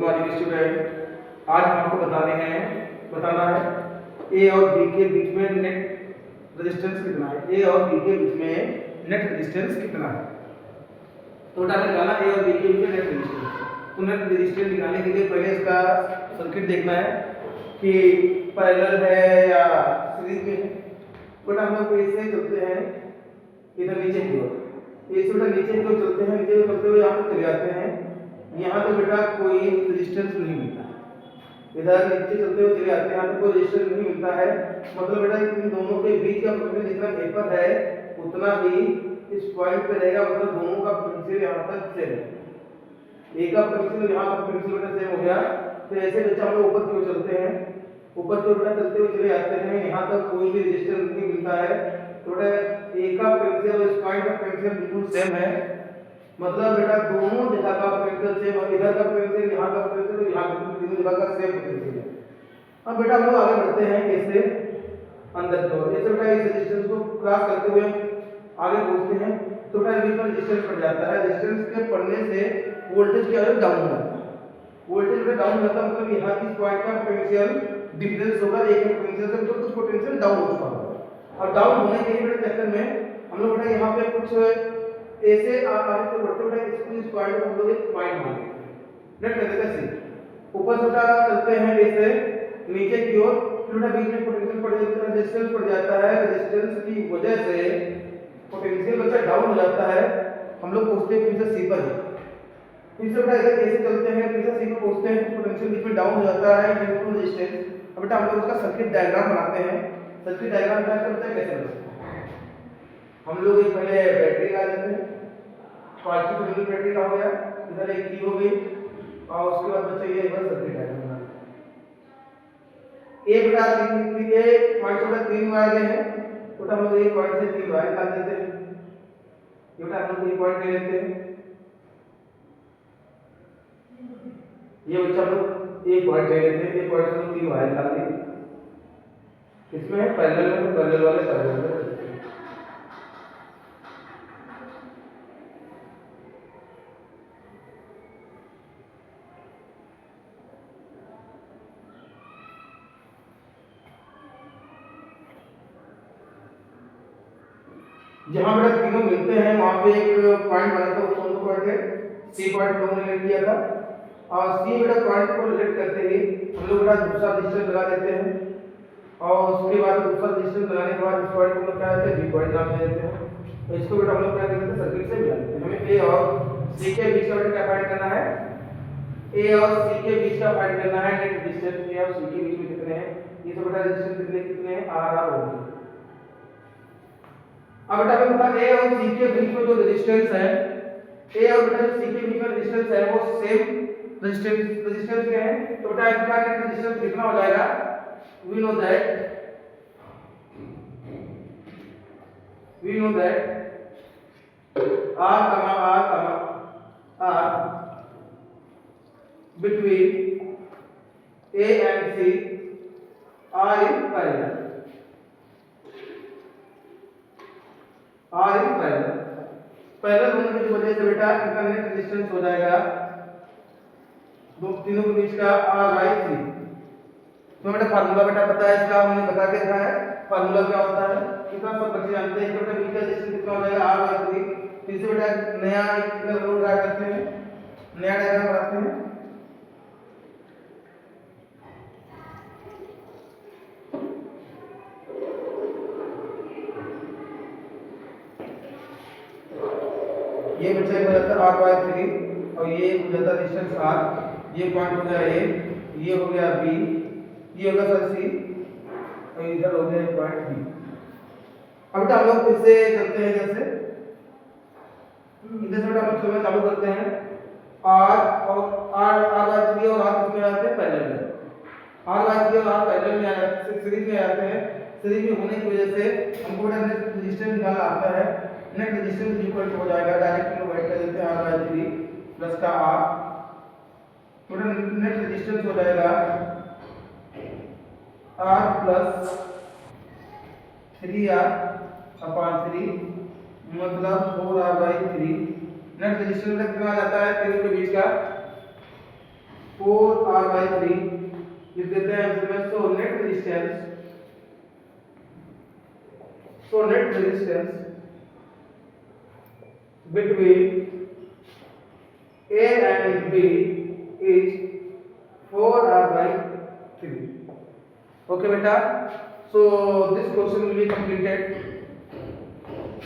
Good morning student. आज हम आपको बताना है ए और बी के बीच में नेट रेजिस्टेंस कितना है। ए और बी के बीच में नेट रेजिस्टेंस कितना है। तो बेटा निकालना ए और बी के बीच में नेट रेजिस्टेंस। तो नेट रेजिस्टेंस निकालने के लिए पहले इसका सर्किट देखना है कि पैरेलल है या सीरीज में है। बेटा हम लोग ऐसे चलते हैं इधर नीचे की ओर, ऐसे बेटा नीचे की ओर चलते हैं, नीचे चलते हुए यहाँ पे चले जाते हैं। यहाँ तो बेटा कोई रेजिस्टेंस नहीं मिलता, इधर नीचे चलते हुए चले आते हैं, यहाँ तो कोई रेजिस्टेंस नहीं मिलता है। मतलब बेटा इन दोनों के बीच का पोटेंशियल जितना पेपर है उतना ही इस पॉइंट पे रहेगा। मतलब दोनों का पोटेंशियल यहाँ तक सेम है। एक का पोटेंशियल यहाँ का पोटेंशियल बेटा सेम हो गया। तो ऐसे बच्चा हम लोग ऊपर की ओर चलते हैं, ऊपर की ओर बेटा चलते हुए चले आते हैं, यहाँ तक कोई भी रेजिस्टेंस नहीं मिलता है। तो बेटा एक का पोटेंशियल और इस पॉइंट का पोटेंशियल बिल्कुल सेम है। मतलब बेटा दोनों जगह का पोटेंशियल सेम है, इधर का पोटेंशियल यहाँ का पोटेंशियल यहाँ का दोनों जगह का सेम पोटेंशियल है। अब बेटा हम लोग आगे बढ़ते हैं कैसे अंदर की ओर। जैसे बेटा इस रेजिस्टेंस को क्रॉस करते हुए आगे बढ़ते हैं तो बेटा बीच में रेजिस्टेंस पड़ जाता है। रेजिस्टेंस के पड़ने से वोल्टेज क्या है डाउन हो जाता है। वोल्टेज में डाउन होता है मतलब यहाँ इस पॉइंट का पोटेंशियल डिफरेंस होगा, एक पोटेंशियल से तो कुछ पोटेंशियल डाउन हो चुका होगा। और डाउन होने के लिए बेटा चक्कर में हम लोग बेटा यहाँ पे कुछ ऐसे आगे को बढ़ते बढ़ते इस पॉइंट को हम लोग एक पॉइंट मानते हैं, नेट कर देते हैं। ऊपर से चलते हैं ऐसे नीचे की ओर, फिर बीच में पोटेंशियल पड़ जाता है, रेजिस्टेंस पड़ जाता है। रेजिस्टेंस की वजह से पोटेंशियल बच्चा डाउन हो जाता है। हम लोग पहुंचते हैं फिर से सी पर। फिर से बेटा ऐसे कैसे चलते हैं, फिर से सी पर पहुंचते हैं, पोटेंशियल बीच में डाउन हो जाता है ड्यू टू रेजिस्टेंस। अब बेटा हम लोग उसका सर्किट डायग्राम बनाते हैं। सर्किट डायग्राम क्या करते हैं, कैसे बनाते हैं हम लोग। एक पहले बैटरी लगा देते हैं, पॉजिटिव बैटरी का हो गया, इधर एक की हो गई, और उसके बाद बच्चा ये बस सर्किट डायग्राम बनाना। एक बेटा ये पॉइंट से 3 वायर हैं, तो हम लोग एक पॉइंट से 3 वायर निकाल देते हैं। ये बेटा हम लोग एक पॉइंट ले लेते हैं, ये बच्चा हम लोग एक पॉइंट ले लेते हैं, एक पॉइंट से 3 वायर निकाल देंगे। इसमें पैरेलल में पैरेलल वाले पैरेलल में जहां बेटा तीनों मिलते हैं वहां पे एक पॉइंट बना था, उसको हम पॉइंट है सी पॉइंट लोगों ने लेट किया था। और सी बेटा पॉइंट को लेट करते ही हम लोग बेटा दूसरा रेजिस्टेंस लगा देते हैं, और उसके बाद दूसरा रेजिस्टेंस लगाने के बाद इस पॉइंट को क्या कहते हैं बी पॉइंट नाम दे देते हैं। तो इसको बेटा हम लोग क्या कहते हैं सर्किट से मिला देते हैं। हमें ए और सी के बीच का बेटा क्या फाइंड करना है, ए और सी के बीच का फाइंड करना है नेट रेजिस्टेंस। ए और सी के बीच में कितने हैं, ये तो बेटा रेजिस्टेंस कितने हैं आर आर होंगे। अब बेटा हमें पता है ए और सी के बीच में जो रेजिस्टेंस है, ए और बेटा सी के बीच में रेजिस्टेंस है वो सेम रेजिस्टेंस के हैं। तो बेटा इनका नेट रेजिस्टेंस कितना हो जाएगा, we know that R between A and C are in parallel. Parallel होने की वजह से बेटा इनका नेट रेजिस्टेंस हो जाएगा दो तीनों के बीच का R/3। तो बेटा फार्मूला बेटा पता है इसका, हमने बता के रखा है फार्मूला क्या होता है, कितना सब बच्चे जानते हैं। बेटा बीच का रेजिस्टेंस कितना हो जाएगा R/3। फिर से बेटा नया एक रोड ड्रा करते हैं, नया डायग्राम बनाते हैं। ये बच्चा हो जाता है R/3 और ये हो जाता है डिस्टेंस R। ये पॉइंट हो गया A, ये हो गया B, ये हो गया सर C, और इधर हो गया पॉइंट B। अब बेटा हम लोग फिर से चलते हैं, जैसे इधर से बेटा हम चलना चालू करते हैं। R और R/3 और R किसमें आते हैं पैरेलल में, R/3 और R पैरेलल में आ जाते हैं, सीरीज में आते हैं। सीरीज में होने की वजह से हमको बेटा नेट रेजिस्टेंस निकालना आता है। नेट रेजिस्टेंस इक्वल हो जाएगा, डायरेक्ट में ऐड कर देते हैं R/3 प्लस का R। तो नेट रेजिस्टेंस हो जाएगा R प्लस 3R/3 मतलब 4R/3। नेट रेजिस्टेंस कितना आ जाता है तीनों के बीच का 4r/3 लिख देते हैं आंसर में। So net resistance between A and B is 4r/3. Okay beta, so this question will be completed.